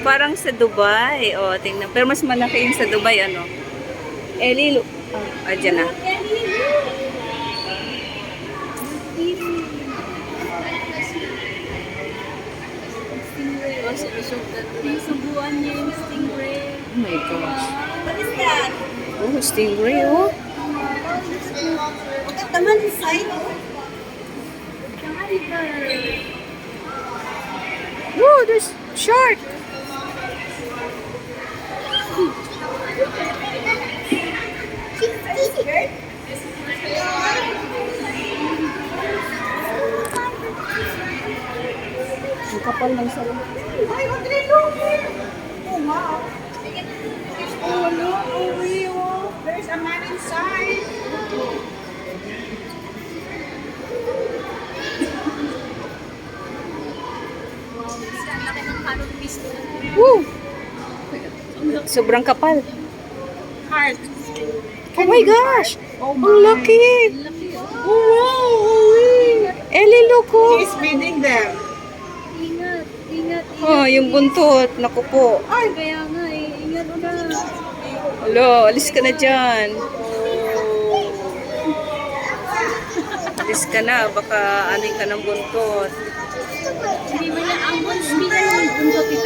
Parang sa Dubai. O, tingnan. Pero mas malaki yung sa Dubai, ano. Ellie, look. Ah, dyan na. Subuan niya yung stingray. Oh my gosh. What is that? Oh, stingray, oh. Okay, naman inside. Whoa, there's shark. Ang kapal ng salon. Ay, Rodrigo! Oh, wow. Oh, look. Oh, Rio. There's a man inside. Woo! Sobrang kapal. Heart. Oh my gosh! Oh, Ang laki! Oh, wow! Ellie, look, oh! He's feeding them. Ingat, ingat, Oh, yung buntot. Naku po. Ay, kaya nga eh, ingat na. Hello, alis ka na dyan. Alis ka na, baka anoy ka ng buntot. Hindi man yan ang buntot.